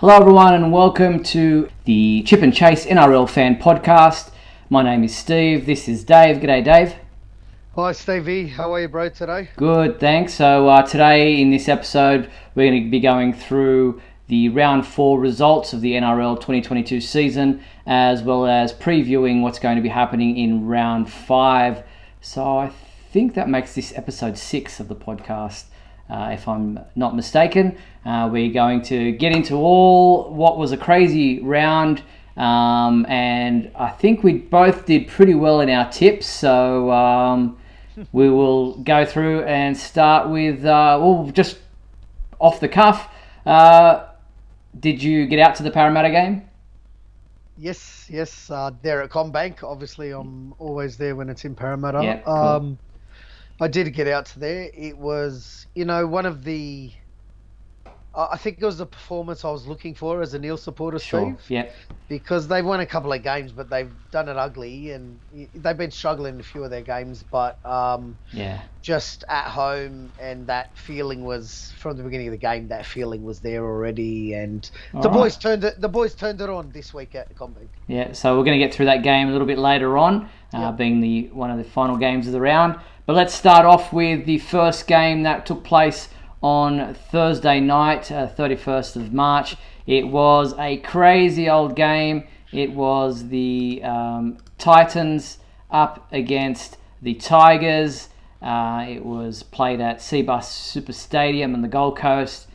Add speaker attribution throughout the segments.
Speaker 1: Hello everyone and welcome to the Chip and Chase NRL Fan Podcast. My name is Steve, this is Dave. G'day Dave.
Speaker 2: Hi Stevie, how are you bro today?
Speaker 1: Good, thanks. So today in this episode we're going to be going through the round 4 results of the NRL 2022 season, as well as previewing what's going to be happening in round 5. So I think that makes this episode 6 of the podcast. If I'm not mistaken, we're going to get into what was a crazy round, and I think we both did pretty well in our tips, so we will go through and start with, just off the cuff. Did you get out to the Parramatta game?
Speaker 2: Yes, there at CommBank. Obviously, I'm always there when it's in Parramatta.
Speaker 1: Yeah, cool.
Speaker 2: I did get out to there. It was, one of the... I think it was the performance I was looking for as a Neil supporter,
Speaker 1: Sure,
Speaker 2: Steve.
Speaker 1: yeah.
Speaker 2: Because they've won a couple of games, but they've done it ugly, and they've been struggling in a few of their games. But just at home, and that feeling was from the beginning of the game. That feeling was there already, and the boys turned it on this week at CommBank.
Speaker 1: Yeah, so we're going to get through that game a little bit later on, being one of the final games of the round. But let's start off with the first game that took place on Thursday night, 31st of March. It was a crazy old game. It was the Titans up against the Tigers. It was played at Cbus Super Stadium in the Gold Coast.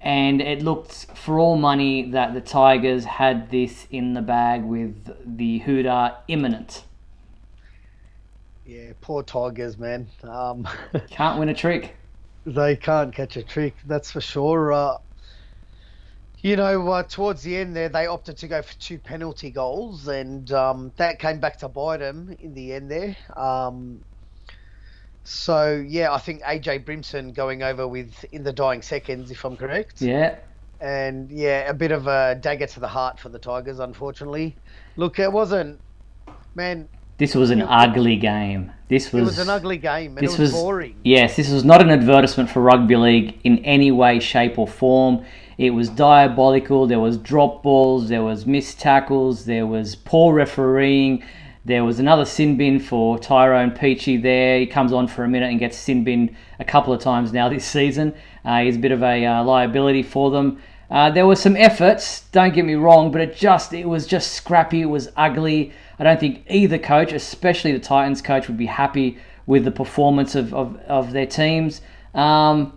Speaker 1: And it looked for all money that the Tigers had this in the bag with the Hooter imminent.
Speaker 2: Yeah, poor Tigers, man.
Speaker 1: Can't win a trick.
Speaker 2: They can't catch a trick, that's for sure. Towards the end there, they opted to go for 2 penalty goals, and that came back to bite them in the end there. I think AJ Brimson going over in the dying seconds, if I'm correct.
Speaker 1: Yeah.
Speaker 2: And a bit of a dagger to the heart for the Tigers, unfortunately. Look, it wasn't, man.
Speaker 1: This was an ugly game.
Speaker 2: It was an ugly game, and it was boring.
Speaker 1: Yes, this was not an advertisement for rugby league in any way, shape or form. It was diabolical. There was drop balls, there was missed tackles, there was poor refereeing. There was another sin bin for Tyrone Peachy there. He comes on for a minute and gets sin binned a couple of times now this season. He's a bit of a liability for them. There were some efforts, don't get me wrong, but it was just scrappy. It was ugly. I don't think either coach, especially the Titans coach, would be happy with the performance of their teams. And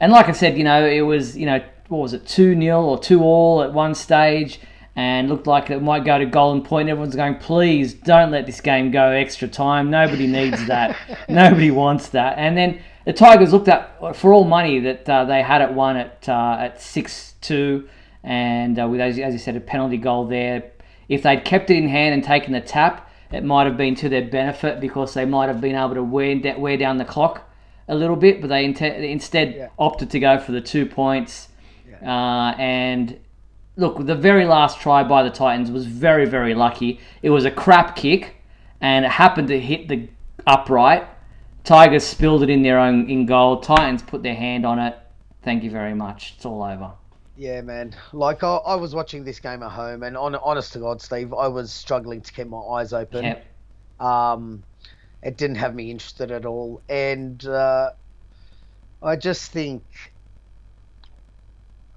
Speaker 1: like I said, it was, what was it, 2-0 or 2-2 at one stage, and looked like it might go to Golden Point. Everyone's going, please don't let this game go extra time. Nobody needs that. Nobody wants that. And then the Tigers looked at, for all money, that they had it won at 6-2, and with, as you said, a penalty goal there. If they'd kept it in hand and taken the tap, it might have been to their benefit, because they might have been able to wear down the clock a little bit, but they instead opted to go for the 2 points. And look, the very last try by the Titans was very, very lucky. It was a crap kick, and it happened to hit the upright. Tigers spilled it in goal. Titans put their hand on it. Thank you very much. It's all over.
Speaker 2: Yeah, man. Like, I was watching this game at home, and honest to God, Steve, I was struggling to keep my eyes open.
Speaker 1: Yep.
Speaker 2: It didn't have me interested at all. And I just think...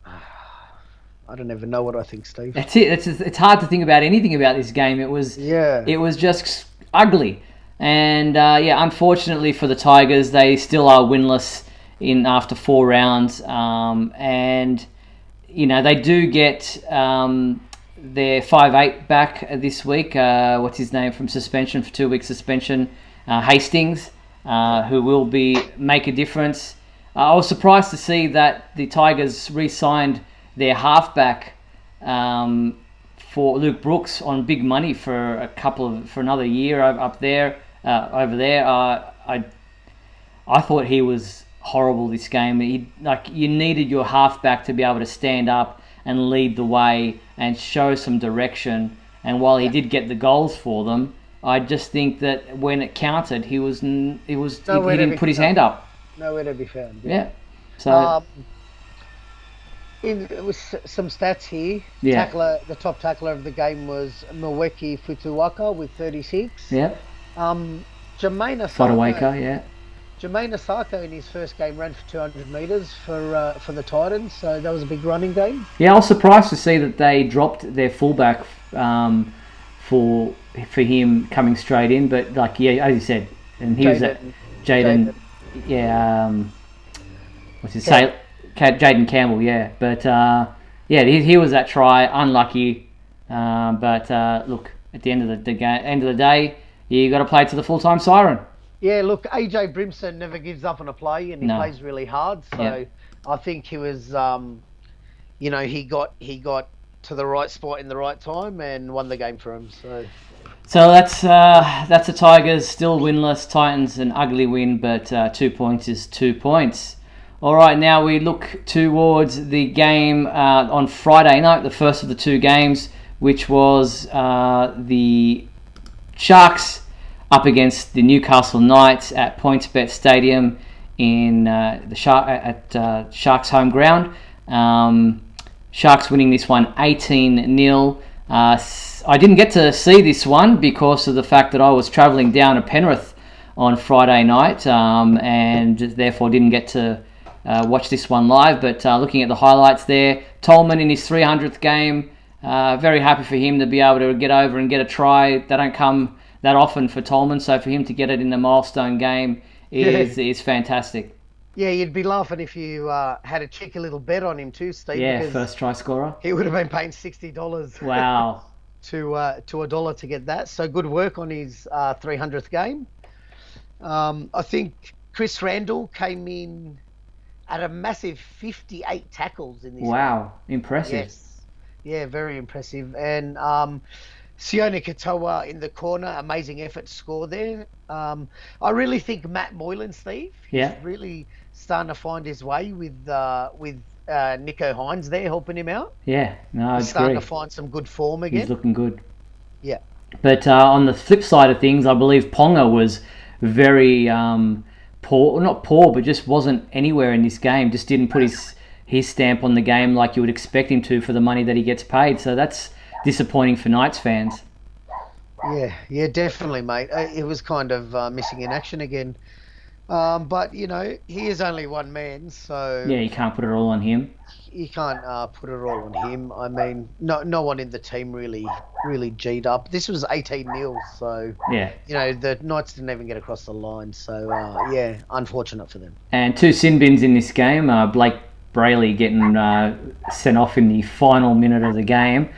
Speaker 2: I don't even know what I think, Steve.
Speaker 1: That's it. It's hard to think about anything about this game. It was just ugly. And unfortunately for the Tigers, they still are winless after 4 rounds. And they do get their 5'8" back this week. What's his name, from suspension for 2 weeks suspension? Hastings, who will make a difference. I was surprised to see that the Tigers re-signed their halfback for Luke Brooks on big money for another year over there. I thought he was horrible this game. You needed your halfback to be able to stand up and lead the way and show some direction. And while he did get the goals for them, I just think that when it counted, he didn't put his hand up.
Speaker 2: Nowhere to be found.
Speaker 1: Yeah. So
Speaker 2: It was some stats here.
Speaker 1: Yeah.
Speaker 2: The top tackler of the game was Mweki Futuwaka with 36.
Speaker 1: Yeah.
Speaker 2: Jermaine
Speaker 1: Fodawaka, yeah.
Speaker 2: Asako in his first game ran for 200 metres for the Titans, so that was a big running game.
Speaker 1: Yeah, I was surprised to see that they dropped their fullback for him coming straight in, but like as you said, and he was at Jaden. Yeah, what's his name? Jaden Campbell, yeah. But he was that try, unlucky. But look, at the end of the day, you got to play to the full-time siren.
Speaker 2: Yeah, look, AJ Brimson never gives up on a play, and he plays really hard. So I think he was, he got to the right spot in the right time and won the game for him.
Speaker 1: So that's the Tigers still winless. Titans an ugly win, but 2 points is 2 points. All right, now we look towards the game on Friday night, the first of the two games, which was the Sharks up against the Newcastle Knights at PointsBet Stadium in Sharks home ground. Sharks winning this one 18-0. I didn't get to see this one because of the fact that I was travelling down to Penrith on Friday night and therefore didn't get to watch this one live. But looking at the highlights there, Tolman in his 300th game, very happy for him to be able to get over and get a try. They don't come that often for Tolman, so for him to get it in a milestone game is fantastic.
Speaker 2: Yeah, you'd be laughing if you had a cheeky little bet on him too, Steve.
Speaker 1: Yeah, first try scorer.
Speaker 2: He would have been paying $60.
Speaker 1: Wow.
Speaker 2: to $1 to get that. So good work on his 300th game. I think Chris Randall came in at a massive 58 tackles in this game.
Speaker 1: Wow, impressive.
Speaker 2: Yes. Yeah, very impressive. And Sione Katoa in the corner, amazing effort to score there. I really think Matt Moylan, Steve, he's really starting to find his way with Nico Hines there helping him out.
Speaker 1: Yeah, no,
Speaker 2: he's starting to find some good form again.
Speaker 1: He's looking good.
Speaker 2: Yeah.
Speaker 1: But on the flip side of things, I believe Ponga was very poor, not poor, but just wasn't anywhere in this game. Just didn't put his stamp on the game like you would expect him to for the money that he gets paid. So that's disappointing for Knights fans.
Speaker 2: Yeah, definitely, mate. It was kind of missing in action again. But, he is only one man, so...
Speaker 1: Yeah, you can't put it all on him.
Speaker 2: You can't put it all on him. I mean, no one in the team really G'd up. This was 18-0, so... Yeah. The Knights didn't even get across the line, so, unfortunate for them.
Speaker 1: And two sin bins in this game. Blake Brayley getting sent off in the final minute of the game,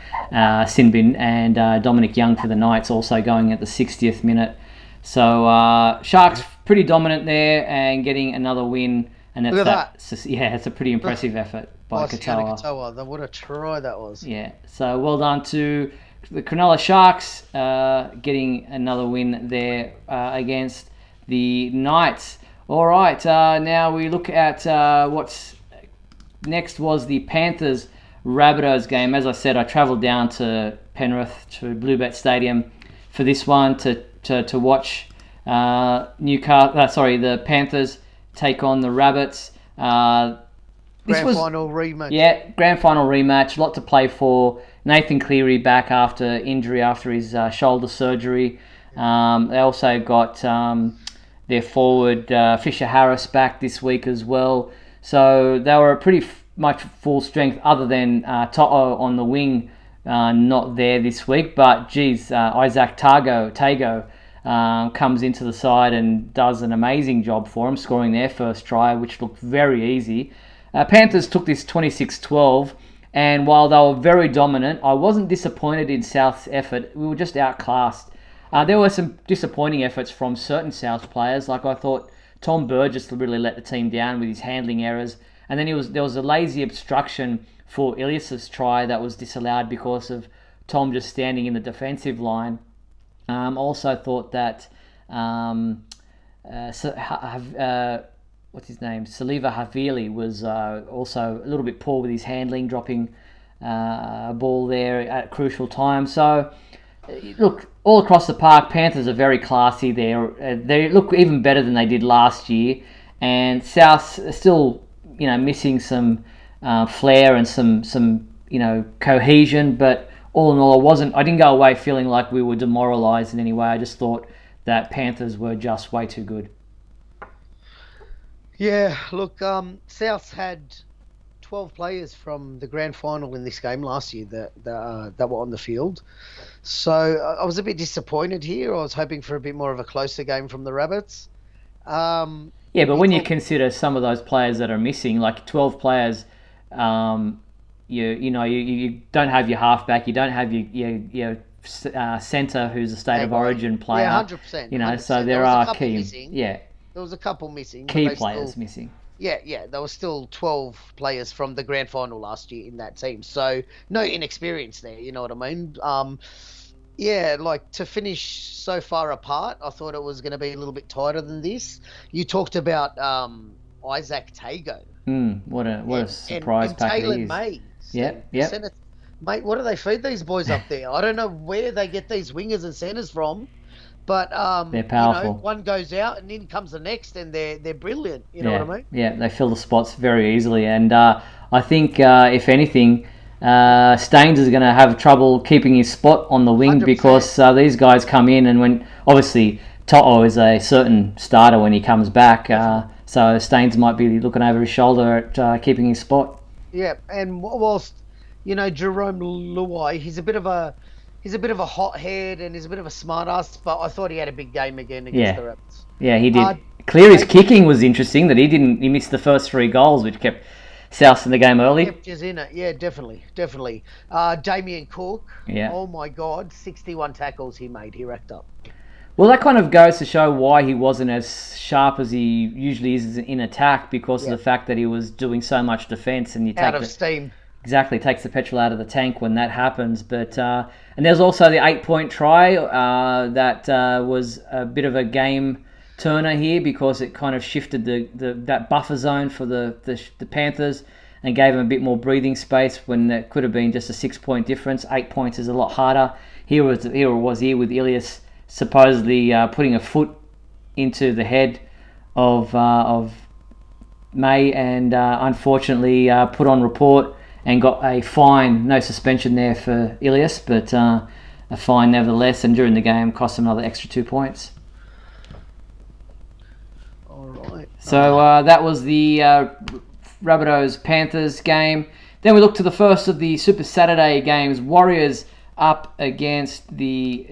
Speaker 1: sin bin, and Dominic Young for the Knights also going at the 60th minute. So Sharks pretty dominant there and getting another win. And that's
Speaker 2: Look at that.
Speaker 1: Yeah, it's a pretty impressive effort by Katoa.
Speaker 2: What a try that was.
Speaker 1: Yeah, so well done to the Cronulla Sharks getting another win there against the Knights. All right, now we look at what's next was the Panthers Rabbitohs game. As I said, I travelled down to Penrith to Bluebet Stadium for this one to watch the Panthers take on the Rabbits.
Speaker 2: Grand final rematch.
Speaker 1: Yeah, grand final rematch. A lot to play for. Nathan Cleary back after injury after his shoulder surgery. They also got their forward Fisher Harris back this week as well. So they were pretty much full strength, other than To'o on the wing, not there this week. But Isaac Tago comes into the side and does an amazing job for him, scoring their first try, which looked very easy. Panthers took this 26-12, and while they were very dominant, I wasn't disappointed in South's effort. We were just outclassed. There were some disappointing efforts from certain South players. Like I thought Tom Burgess really let the team down with his handling errors. And then there was a lazy obstruction for Ilias's try that was disallowed because of Tom just standing in the defensive line. Also thought that what's his name? Saliva Havili was also a little bit poor with his handling, dropping a ball there at crucial times. So, look, all across the park, Panthers are very classy there. They look even better than they did last year. And South still, missing some flair and some cohesion. But all in all, I didn't go away feeling like we were demoralised in any way. I just thought that Panthers were just way too good.
Speaker 2: Yeah, look, Souths had 12 players from the grand final in this game last year that were on the field. So I was a bit disappointed here. I was hoping for a bit more of a closer game from the Rabbits.
Speaker 1: But when you consider some of those players that are missing, like 12 players, you don't have your halfback, you don't have your centre who's a state of origin player.
Speaker 2: Yeah, 100%. 100%.
Speaker 1: So there are key.
Speaker 2: Missing.
Speaker 1: Yeah.
Speaker 2: There was a couple missing.
Speaker 1: Key players missing.
Speaker 2: Yeah. There were still 12 players from the grand final last year in that team. So no inexperience there, you know what I mean? To finish so far apart, I thought it was going to be a little bit tighter than this. You talked about Isaac Tago.
Speaker 1: What a surprise packet he is.
Speaker 2: Mays.
Speaker 1: Yeah.
Speaker 2: Mate, what do they feed these boys up there? I don't know where they get these wingers and centres from. But
Speaker 1: they're powerful.
Speaker 2: One goes out and in comes the next, and they're brilliant. You know what I mean? Yeah,
Speaker 1: they fill the spots very easily, and I think if anything, Staines is going to have trouble keeping his spot on the wing 100%. Because these guys come in, and when obviously Toto is a certain starter when he comes back, so Staines might be looking over his shoulder at keeping his spot.
Speaker 2: Yeah, and whilst Jerome Luai, he's a bit of a hothead and he's a bit of a smartass, but I thought he had a big game again against the Rabbits.
Speaker 1: Yeah, he did. Cleary's kicking was interesting, that he missed the first 3 goals, which kept South in the game early.
Speaker 2: Kept us in it, yeah, definitely. Damien Cook, oh my God, 61 tackles he made, he racked up.
Speaker 1: Well, that kind of goes to show why he wasn't as sharp as he usually is in attack, because of the fact that he was doing so much defence, and
Speaker 2: out of steam.
Speaker 1: Exactly, takes the petrol out of the tank when that happens. But and there's also the 8-point try that was a bit of a game turner here, because it kind of shifted that buffer zone for the Panthers and gave them a bit more breathing space when it could have been just a 6-point difference. 8 points is a lot harder. Here it was with Ilias supposedly putting a foot into the head of May, and unfortunately put on report and got a fine. No suspension there for Ilias, but a fine nevertheless, and during the game cost him another extra 2 points.
Speaker 2: All right.
Speaker 1: So that was the Rabbitohs-Panthers game. Then we look to the first of the Super Saturday games. Warriors up against the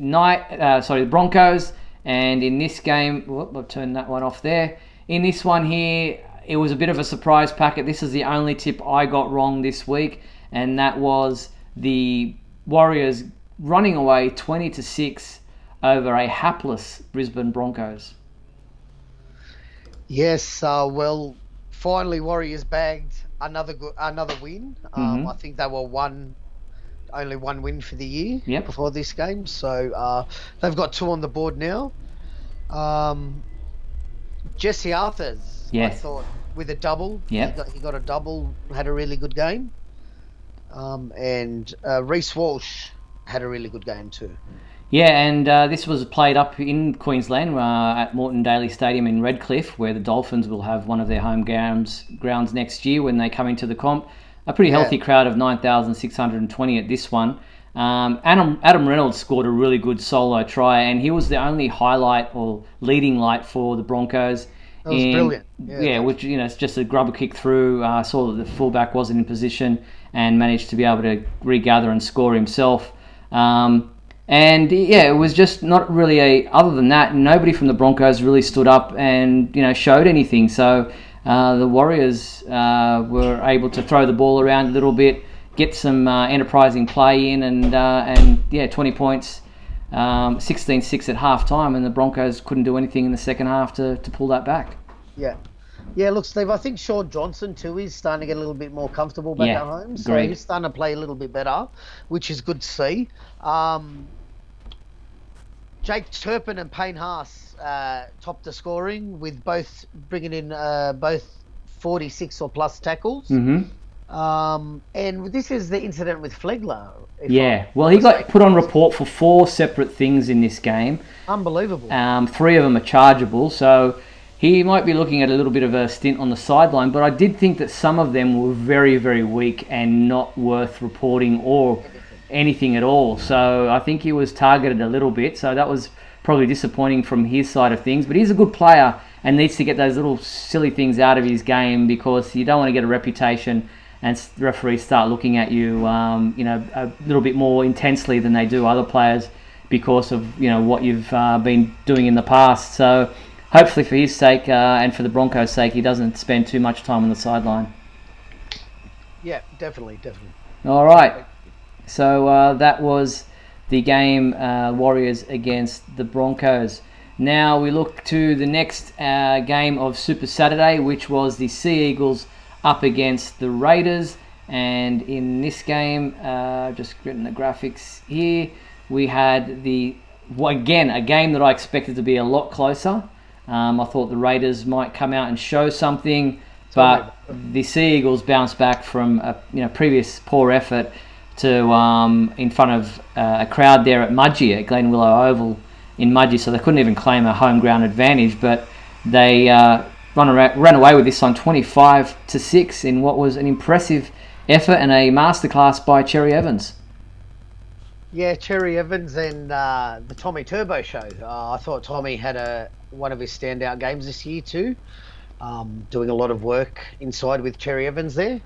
Speaker 1: Broncos, and in this game, I'll turn that one off there. In this one here, it was a bit of a surprise packet. This is the only tip I got wrong this week, and that was the Warriors running away 20-6 over a hapless Brisbane Broncos.
Speaker 2: Yes, well, finally Warriors bagged another win. I think they were only one win for the year before this game, so they've got 2 on the board now. Jesse Arthurs, I thought, with a double. He got a double, had a really good game. And Reece Walsh had a really good game too.
Speaker 1: Yeah, and this was played up in Queensland at Moreton Daily Stadium in Redcliffe, where the Dolphins will have one of their home grounds next year when they come into the comp. A pretty healthy crowd of 9,620 at this one. Adam Reynolds scored a really good solo try, and he was the only highlight or leading light for the Broncos.
Speaker 2: That was brilliant.
Speaker 1: Which it's just a grubber kick through. Saw that the fullback wasn't in position and managed to be able to regather and score himself. It was just not really other than that, nobody from the Broncos really stood up and showed anything. So the Warriors were able to throw the ball around a little bit, get some enterprising play in, and 20 points, 16-6 at half time, and the Broncos couldn't do anything in the second half to pull that back.
Speaker 2: Yeah, look, Steve, I think Sean Johnson too is starting to get a little bit more comfortable back at home. So he's starting to play a little bit better, which is good to see. Jake Turpin and Payne Haas topped the scoring, with both bringing in both 46 or plus tackles. And this is the incident with Flegler.
Speaker 1: He got put on report for 4 separate things in this game.
Speaker 2: Unbelievable.
Speaker 1: 3 of them are chargeable. So he might be looking at a little bit of a stint on the sideline, but I did think that some of them were very, very weak and not worth reporting or anything at all. So I think he was targeted a little bit. So that was probably disappointing from his side of things. But he's a good player and needs to get those little silly things out of his game, because you don't want to get a reputation and referees start looking at you, a little bit more intensely than they do other players because of what you've been doing in the past. So hopefully for his sake and for the Broncos' sake, he doesn't spend too much time on the sideline.
Speaker 2: Yeah, definitely.
Speaker 1: All right. So that was the game, Warriors against the Broncos. Now we look to the next game of Super Saturday, which was the Sea Eagles up against the Raiders. And in this game, just getting the graphics here, we had again a game that I expected to be a lot closer. I thought the Raiders might come out and show something, but the Sea Eagles bounced back from a previous poor effort to in front of a crowd there at Mudgee, at Glen Willow Oval in Mudgee, so they couldn't even claim a home ground advantage, but they ran away with this on 25-6 in what was an impressive effort and a masterclass by Cherry Evans.
Speaker 2: Yeah, Cherry Evans and the Tommy Turbo show. I thought Tommy had one of his standout games this year too, doing a lot of work inside with Cherry Evans there.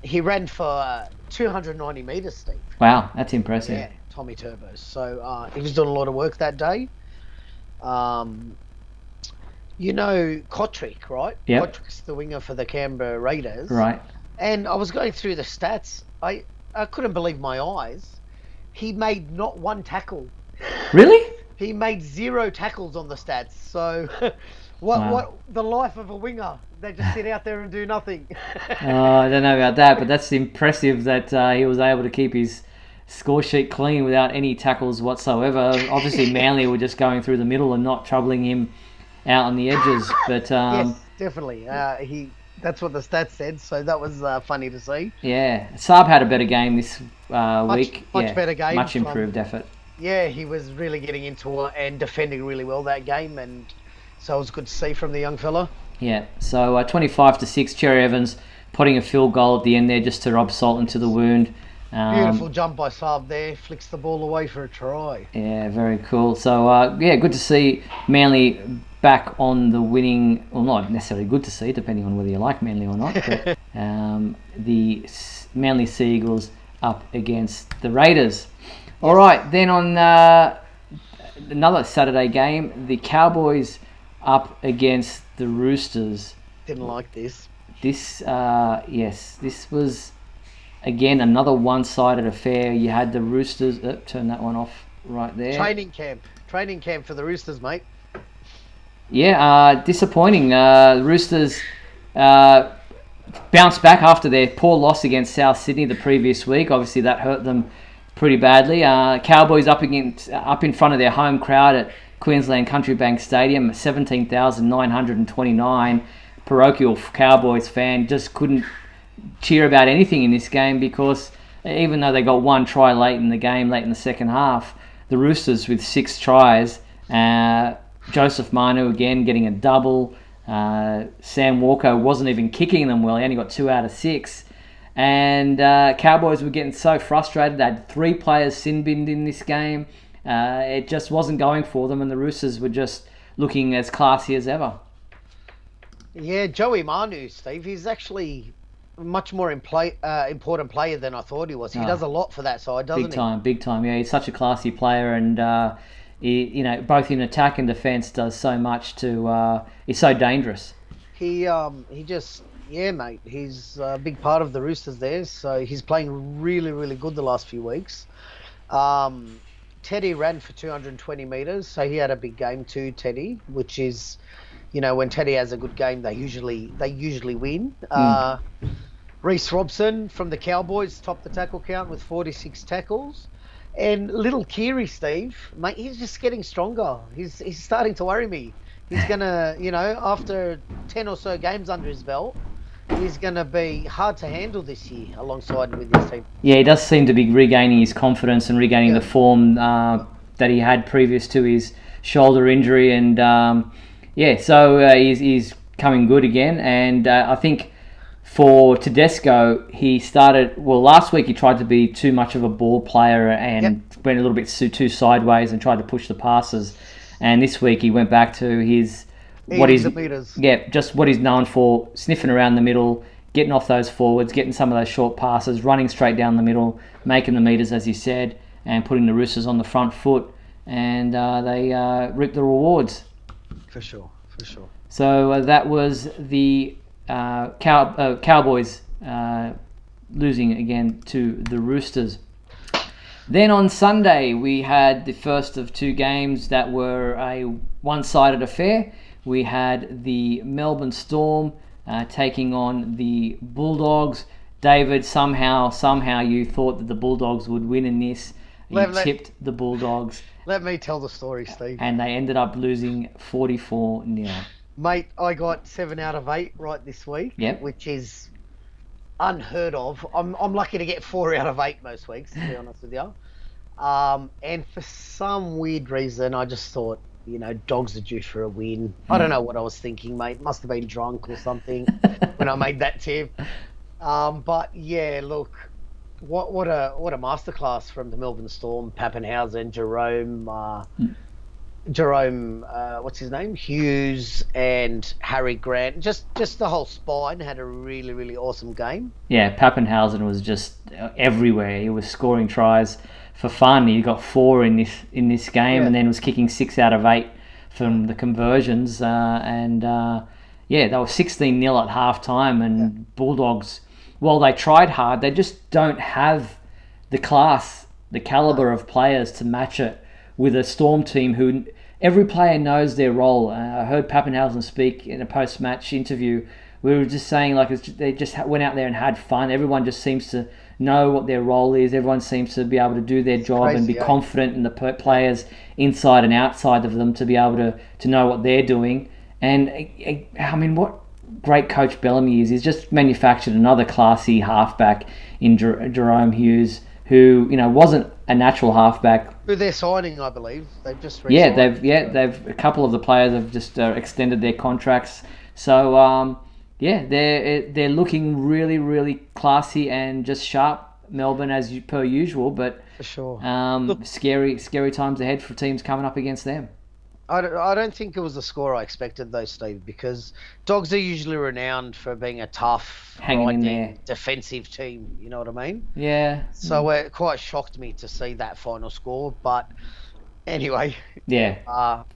Speaker 2: He ran for 290 metres, Steve.
Speaker 1: Wow, that's impressive.
Speaker 2: Yeah, Tommy Turbos. So he was doing a lot of work that day. Kotrick, right?
Speaker 1: Yeah.
Speaker 2: Kotrick's the winger for the Canberra Raiders.
Speaker 1: Right.
Speaker 2: And I was going through the stats. I couldn't believe my eyes. He made not one tackle.
Speaker 1: Really?
Speaker 2: He made 0 tackles on the stats. So what the life of a winger. They just sit out there and do nothing.
Speaker 1: I don't know about that, but that's impressive that he was able to keep his score sheet clean without any tackles whatsoever. Obviously, Manly were just going through the middle and not troubling him out on the edges. But
Speaker 2: yes, definitely. That's what the stats said, so that was funny to see.
Speaker 1: Yeah, Saab had a better game this week.
Speaker 2: Much better game.
Speaker 1: Much improved effort.
Speaker 2: Yeah, he was really getting into it and defending really well that game, and so it was good to see from the young fella.
Speaker 1: Yeah, so 25-6, Cherry Evans putting a field goal at the end there just to rub salt into the wound.
Speaker 2: Beautiful jump by Saab there, flicks the ball away for a try.
Speaker 1: Yeah, very cool. So, good to see Manly back on the winning, well, not necessarily good to see, depending on whether you like Manly or not, but the Manly Sea Eagles up against the Raiders. All right, then on another Saturday game, the Cowboys up against the Roosters.
Speaker 2: Didn't like this.
Speaker 1: This was again another one-sided affair. You had the Roosters. Turn that one off right there.
Speaker 2: Training camp for the Roosters, mate.
Speaker 1: Yeah, disappointing. The Roosters bounced back after their poor loss against South Sydney the previous week. Obviously, that hurt them pretty badly. Cowboys up in front of their home crowd at Queensland Country Bank Stadium, 17,929. Parochial Cowboys fan just couldn't cheer about anything in this game, because even though they got one try late in the second half, the Roosters with 6 tries, Joseph Manu again getting a double, Sam Walker wasn't even kicking them well, he only got 2 out of 6, and Cowboys were getting so frustrated. They had 3 players sin-binned in this game. It just wasn't going for them, and the Roosters were just looking as classy as ever.
Speaker 2: Yeah, Joey Manu, Steve, he's actually a much more important player than I thought he was. He does a lot for that side, doesn't he? Big time. Yeah, he's such a classy player, and he, both in attack and defence, does so much to. He's so dangerous. He just, yeah, mate. He's a big part of the Roosters there, so he's playing really, really good the last few weeks. Teddy ran for 220 metres, so he had a big game too, Teddy, which is, when Teddy has a good game, they usually win. Reece Robson from the Cowboys topped the tackle count with 46 tackles. And little Keary, Steve, mate, he's just getting stronger. He's starting to worry me. He's going to, after 10 or so games under his belt, he's going to be hard to handle this year alongside with this team.
Speaker 1: Yeah, he does seem to be regaining his confidence and regaining the form that he had previous to his shoulder injury. And, Yeah, so he's coming good again, and I think for Tedesco, he started... Well, last week he tried to be too much of a ball player and went a little bit too sideways and tried to push the passes. And this week he went back to his... just what he's known for, sniffing around the middle, getting off those forwards, getting some of those short passes, running straight down the middle, making the meters, as you said, and putting the Roosters on the front foot. And they reap the rewards.
Speaker 2: For sure.
Speaker 1: So that was the Cowboys losing again to the Roosters. Then on Sunday, we had the first of two games that were a one-sided affair. We had the Melbourne Storm taking on the Bulldogs. David, somehow you thought that the Bulldogs would win in this. You tipped the Bulldogs.
Speaker 2: Let me tell the story, Steve.
Speaker 1: And they ended up losing 44-0.
Speaker 2: Mate, I got 7 out of 8 right this week, which is unheard of. I'm lucky to get 4 out of 8 most weeks, to be honest with you. And for some weird reason, I just thought, Dogs are due for a win. I don't know what I was thinking, mate. Must have been drunk or something when I made that tip. But yeah, look, what a masterclass from the Melbourne Storm. Pappenhausen, Jerome, what's his name? Hughes and Harry Grant. Just the whole spine had a really, really awesome game.
Speaker 1: Yeah, Pappenhausen was just everywhere. He was scoring tries for fun. He got 4 in this game, and then was kicking 6 out of 8 from the conversions. They were 16-0 at half time, and Bulldogs, while they tried hard, they just don't have the class, the caliber of players to match it with a Storm team who every player knows their role. I heard Pappenhausen speak in a post-match interview. We were just saying they just went out there and had fun. Everyone just seems to know what their role is. Everyone seems to be able to do their job and be confident in the players inside and outside of them to be able to know what they're doing. And I mean, what great coach Bellamy is. He's just manufactured another classy halfback in Jerome Hughes, who wasn't a natural halfback.
Speaker 2: Who they're signing, I believe. They've just
Speaker 1: they've a couple of the players have just extended their contracts. So they're looking really, really classy and just sharp, Melbourne, as per usual. But
Speaker 2: for sure,
Speaker 1: scary times ahead for teams coming up against them.
Speaker 2: I don't think it was the score I expected, though, Steve, because Dogs are usually renowned for being a tough,
Speaker 1: hanging in there
Speaker 2: defensive team. You know what I mean?
Speaker 1: Yeah.
Speaker 2: So it quite shocked me to see that final score. But anyway.
Speaker 1: Yeah.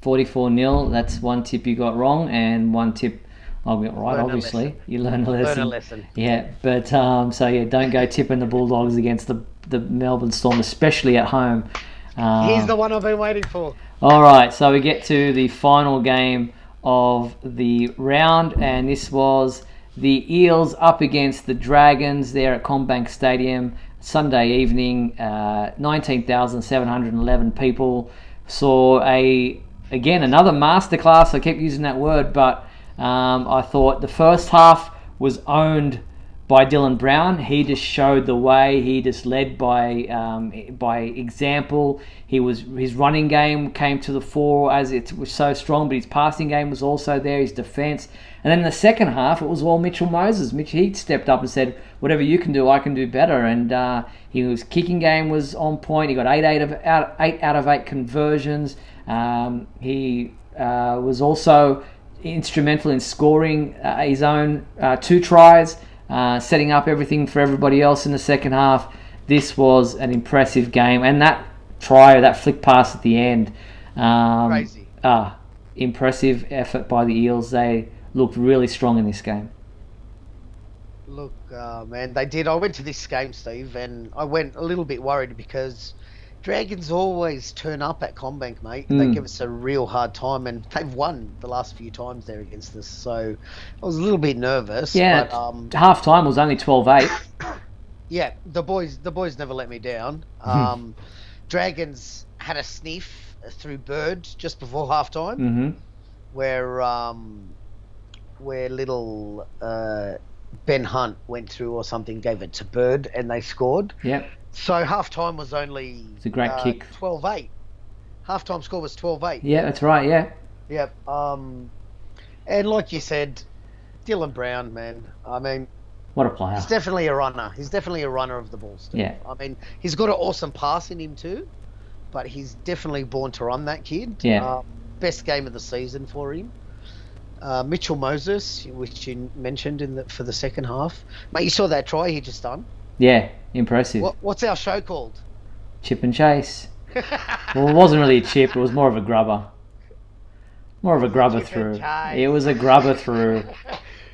Speaker 1: 44-0. That's one tip you got wrong, and one tip I got right. Obviously, you learned a lesson.
Speaker 2: Learn a lesson.
Speaker 1: Yeah, but don't go tipping the Bulldogs against the Melbourne Storm, especially at home.
Speaker 2: Here's the one I've been waiting for.
Speaker 1: All right, so we get to the final game of the round, and this was the Eels up against the Dragons there at CommBank Stadium Sunday evening. 19,711 people saw another masterclass. I keep using that word, but I thought the first half was owned by Dylan Brown. He just showed the way. He just led by example. His running game came to the fore as it was so strong, but his passing game was also there, his defence. And then in the second half, it was all Mitchell Moses. He stepped up and said, whatever you can do, I can do better. And his kicking game was on point. He got 8 out of 8 conversions. He was also instrumental in scoring his own 2 tries. Setting up everything for everybody else in the second half. This was an impressive game, and that try, that flick pass at the end,
Speaker 2: crazy.
Speaker 1: Impressive effort by the Eels. They looked really strong in this game.
Speaker 2: Look, man, they did. I went to this game, Steve, and I went a little bit worried because Dragons always turn up at CommBank, mate. They give us a real hard time, and they've won the last few times there against us. So I was a little bit nervous.
Speaker 1: Yeah,
Speaker 2: but,
Speaker 1: half time was only 12-8.
Speaker 2: Yeah, the boys never let me down. Dragons had a sniff through Bird just before half time, where little Ben Hunt went through or something, gave it to Bird, and they scored.
Speaker 1: Yep.
Speaker 2: So half-time was only...
Speaker 1: It's a great kick.
Speaker 2: 12-8. Half-time score was 12-8.
Speaker 1: Yeah, that's right, yeah.
Speaker 2: Yep. And like you said, Dylan Brown, man. I mean,
Speaker 1: what a player.
Speaker 2: He's definitely a runner. He's definitely a runner of the ball still.
Speaker 1: Yeah.
Speaker 2: I mean, he's got an awesome pass in him too, but he's definitely born to run, that kid.
Speaker 1: Yeah.
Speaker 2: Best game of the season for him. Mitchell Moses, which you mentioned for the second half. Mate, you saw that try he just done?
Speaker 1: Yeah, impressive.
Speaker 2: What's our show called?
Speaker 1: Chip and chase. Well, it wasn't really a chip. It was more of a grubber. More of a grubber through. It was a grubber through.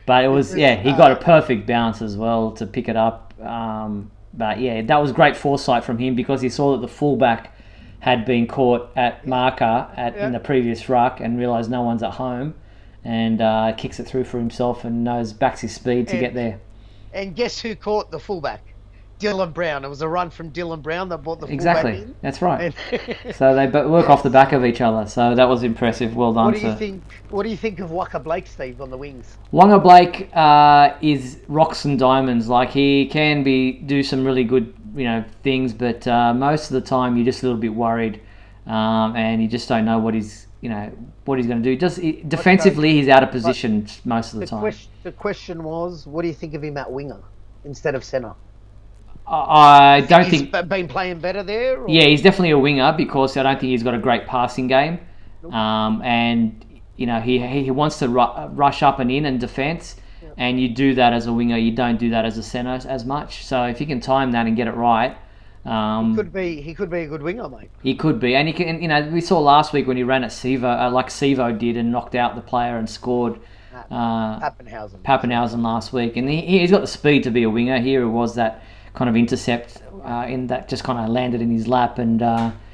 Speaker 1: But it was, he got a perfect bounce as well to pick it up. But yeah, that was great foresight from him because he saw that the fullback had been caught at marker in the previous ruck and realised no one's at home, and kicks it through for himself and backs his speed to get there.
Speaker 2: And guess who caught the fullback? Dylan Brown. It was a run from Dylan Brown that brought the fullback in.
Speaker 1: That's right. So they work off the back of each other. So that was impressive. Well done.
Speaker 2: What do you think of Waka Blake, Steve, on the wings?
Speaker 1: Waka Blake is rocks and diamonds. Like, he can do some really good things, but most of the time you're just a little bit worried, and you just don't know what he's going to do. Defensively, he's out of position most of the time.
Speaker 2: The question was, what do you think of him at winger instead of centre?
Speaker 1: I don't think
Speaker 2: he's been playing better there. Or?
Speaker 1: Yeah, he's definitely a winger because I don't think he's got a great passing game, and he wants to rush up and in and defence, and you do that as a winger. You don't do that as a centre as much. So if you can time that and get it right,
Speaker 2: he could be a good winger, mate.
Speaker 1: He could be, and he can. We saw last week when he ran at Sevo, like Sevo did, and knocked out the player and scored. Pappenhausen last week, and he's got the speed to be a winger. Here it was that kind of intercept in that just kind of landed in his lap, and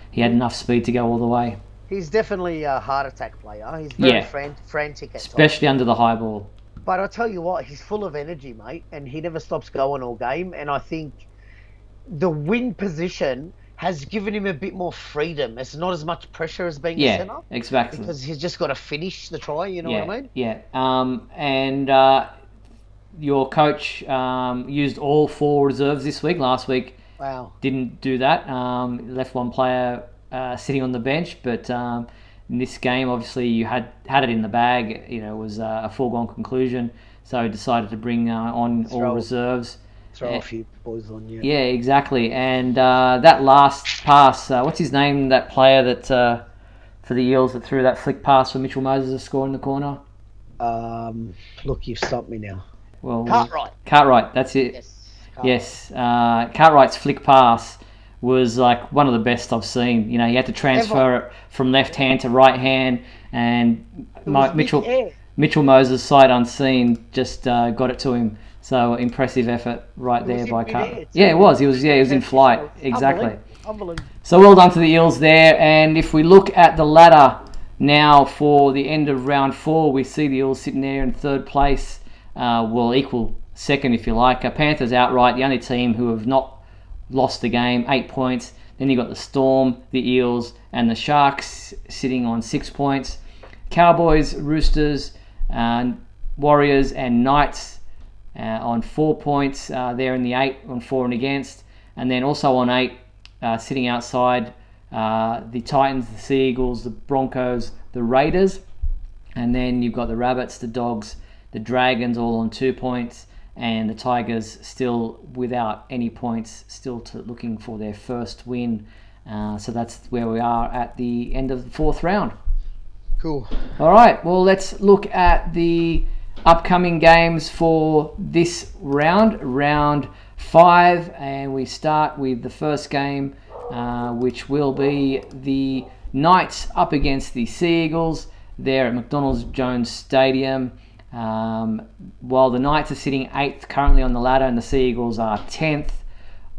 Speaker 1: he had enough speed to go all the way.
Speaker 2: He's definitely a heart attack player. He's very frantic at
Speaker 1: especially under the high ball.
Speaker 2: But I'll tell you what, he's full of energy, mate, and he never stops going all game. And I think the wing position has given him a bit more freedom. It's not as much pressure as being a centre.
Speaker 1: Yeah, exactly.
Speaker 2: Because he's just got to finish the try, you know what I mean?
Speaker 1: Yeah, and your coach used all 4 reserves this week. Last week, didn't do that. Left one player sitting on the bench, but in this game, obviously, you had it in the bag. It was a foregone conclusion, so he decided to bring on all reserves.
Speaker 2: Throw a few boys on, yeah.
Speaker 1: Yeah, exactly. And that last pass, what's his name? That player that for the Eels that threw that flick pass for Mitchell Moses to score in the corner.
Speaker 2: Look, you've stumped me now.
Speaker 1: Well,
Speaker 2: Cartwright,
Speaker 1: that's it. Yes. Cartwright's flick pass was like one of the best I've seen. He had to transfer it from left hand to right hand, and Mitchell Moses, sight unseen, just got it to him. So impressive effort there by Cartwright. Yeah, it was. He was in flight. Exactly.
Speaker 2: Unbelievable.
Speaker 1: So well done to the Eels there. And if we look at the ladder now for the end of round 4, we see the Eels sitting there in 3rd place. Equal second, if you like. Panthers outright, the only team who have not lost the game, 8 points. Then you got the Storm, the Eels, and the Sharks sitting on 6 points. Cowboys, Roosters, Warriors, and Knights on 4 points. They're in the 8 on for and against. And then also on 8, sitting outside, the Titans, the Sea Eagles, the Broncos, the Raiders. And then you've got the Rabbits, the Dogs, the Dragons all on 2 points. And the Tigers still without any points, still looking for their first win. So that's where we are at the end of the 4th round.
Speaker 2: Cool.
Speaker 1: All right, well, let's look at the upcoming games for this round 5, and we start with the first game, which will be the Knights up against the Sea Eagles there at McDonald's Jones Stadium. While the Knights are sitting 8th currently on the ladder and the Sea Eagles are 10th,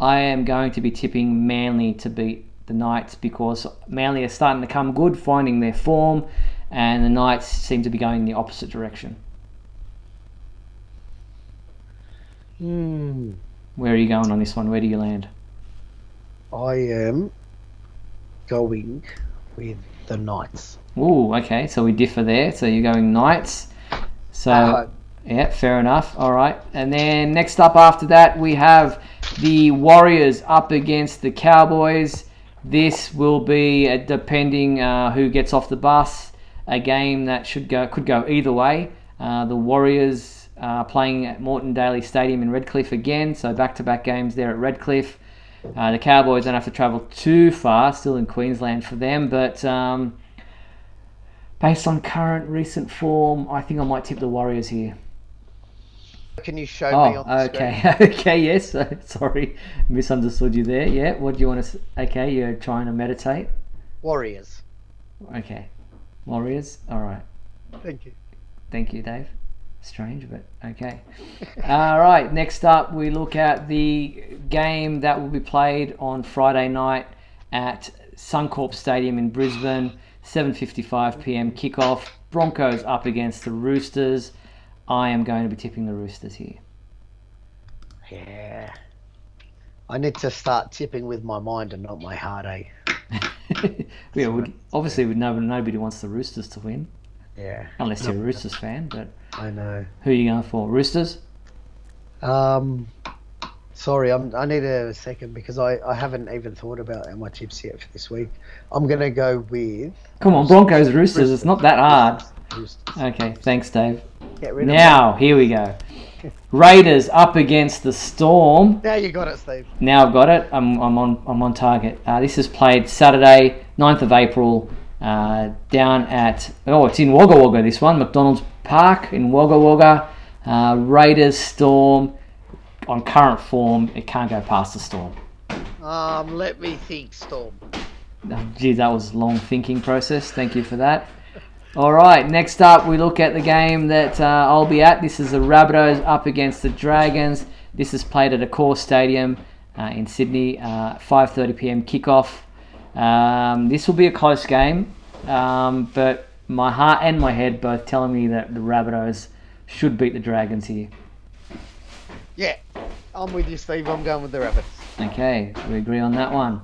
Speaker 1: I am going to be tipping Manly to beat the Knights because Manly are starting to come good, finding their form, and the Knights seem to be going in the opposite direction. Where are you going on this one? Where do you land?
Speaker 2: I am going with the Knights.
Speaker 1: Ooh, okay, so we differ there. So you're going Knights. So, yeah, fair enough. All right. And then next up after that, we have the Warriors up against the Cowboys. This will be depending who gets off the bus. a game that could go either way. The Warriors are playing at Moreton Daily Stadium in Redcliffe again, so back-to-back games there at Redcliffe. The Cowboys don't have to travel too far, still in Queensland for them, but based on current recent form, I think I might tip the Warriors here.
Speaker 2: Can you show me on the screen?
Speaker 1: Okay, yes. Sorry, misunderstood you there. Yeah, what do you want to... Okay, you're trying to meditate?
Speaker 2: Warriors.
Speaker 1: Okay. Warriors? All right. Thank you, Dave. Strange, but okay. All right, next up we look at the game that will be played on Friday night at Suncorp Stadium in Brisbane, 7:55 p.m. kickoff. Broncos up against the Roosters. I am going to be tipping the Roosters here.
Speaker 2: Yeah. I need to start tipping with my mind and not my heart, eh?
Speaker 1: Obviously, nobody wants the Roosters to win.
Speaker 2: Yeah.
Speaker 1: Unless you're a Roosters fan, but...
Speaker 2: I know.
Speaker 1: Who are you going for? Roosters?
Speaker 2: Sorry, I need a second because I haven't even thought about my tips yet for this week. I'm going to go with...
Speaker 1: Come on, Broncos, Roosters. It's not that hard.
Speaker 2: Roosters.
Speaker 1: Okay, thanks, Dave.
Speaker 2: Get rid of
Speaker 1: now, here we go. Raiders up against the Storm.
Speaker 2: Now you got it, Steve.
Speaker 1: Now I've got it. I'm on target. This is played Saturday, 9th of April, down at... Oh, it's in Wagga Wagga, this one. McDonald's Park in Wagga Wagga. Raiders, Storm. On current form, it can't go past the Storm.
Speaker 2: Let me think, Storm.
Speaker 1: Gee, that was a long thinking process. Thank you for that. All right, next up we look at the game that I'll be at. This is the Rabbitohs up against the Dragons. This is played at Accor Stadium in Sydney, 5:30 p.m. kickoff. This will be a close game, but my heart and my head both telling me that the Rabbitohs should beat the Dragons here.
Speaker 2: Yeah, I'm with you, Steve. I'm going with the Rabbits.
Speaker 1: Okay, we agree on that one.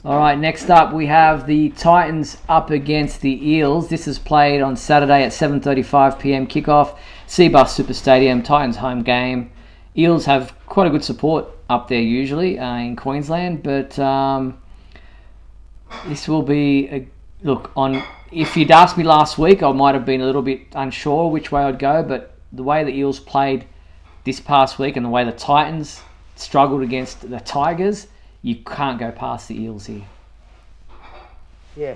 Speaker 1: All right, next up we have the Titans up against the Eels. This is played on Saturday at 7:35 p.m. kickoff. Seabus Super Stadium, Titans home game. Eels have quite a good support up there usually in Queensland, but this will be if you'd asked me last week, I might have been a little bit unsure which way I'd go, but the way the Eels played this past week and the way the Titans struggled against the Tigers, you can't go past the Eels here.
Speaker 2: Yeah,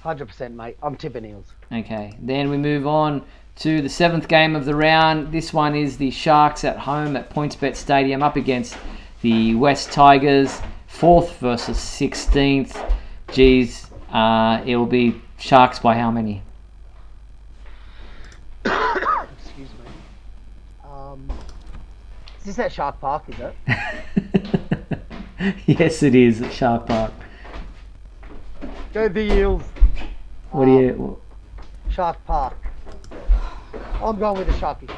Speaker 2: 100%, mate. I'm tipping Eels.
Speaker 1: Okay, then we move on to the 7th game of the round. This one is the Sharks at home at PointsBet Stadium up against the West Tigers, 4th versus 16th. Geez, it will be Sharks by how many?
Speaker 2: Excuse me. Is this at Shark Park, is it?
Speaker 1: Yes, it is at Shark Park.
Speaker 2: Go the Eels.
Speaker 1: What do you...
Speaker 2: Shark Park. I'm going with the Sharkies.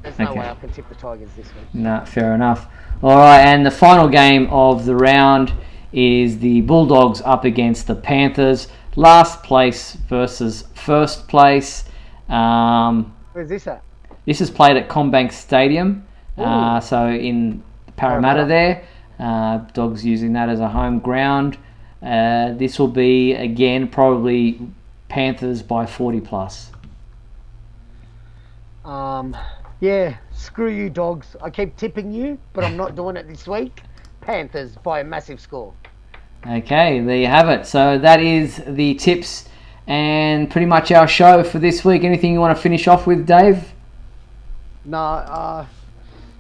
Speaker 2: There's no way I can tip the Tigers this week.
Speaker 1: No, fair enough. All right, and the final game of the round is the Bulldogs up against the Panthers. Last place versus first place.
Speaker 2: Where's this at?
Speaker 1: This is played at CommBank Stadium. So in Parramatta there. Dogs using that as a home ground. This will be, again, probably Panthers by 40 plus.
Speaker 2: Yeah, screw you, Dogs. I keep tipping you, but I'm not doing it this week. Panthers by a massive score. Okay,
Speaker 1: there you have it. So that is the tips and pretty much our show for this week. Anything you want to finish off with, Dave?
Speaker 2: No,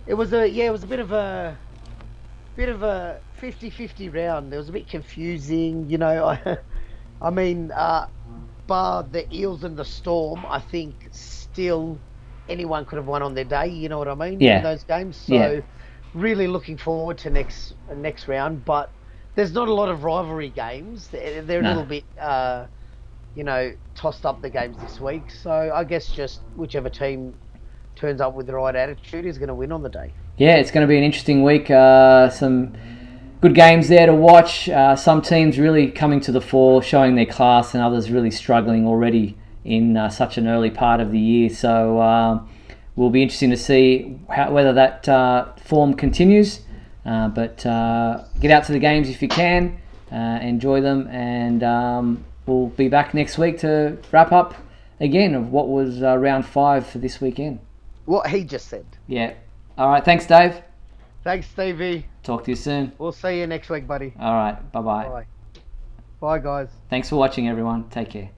Speaker 2: it was a bit of a 50-50 round. It was a bit confusing, you know. I mean, bar the Eels and the Storm, I think still anyone could have won on their day, you know what I mean?
Speaker 1: Yeah.
Speaker 2: In those games. So really looking forward to next round, but there's not a lot of rivalry games. They're a little bit tossed up, the games this week. So I guess just whichever team turns up with the right attitude is going to win on the day.
Speaker 1: Yeah, it's going to be an interesting week. Some good games there to watch. Some teams really coming to the fore, showing their class, and others really struggling already in such an early part of the year. So will be interesting to see whether that form continues. But get out to the games if you can, enjoy them, and we'll be back next week to wrap up again of what was round 5 for this weekend.
Speaker 2: What he just said.
Speaker 1: Yeah. All right. Thanks, Dave.
Speaker 2: Thanks, Stevie.
Speaker 1: Talk to you soon.
Speaker 2: We'll see you next week, buddy.
Speaker 1: All right. Bye-bye.
Speaker 2: Bye. Bye, guys.
Speaker 1: Thanks for watching, everyone. Take care.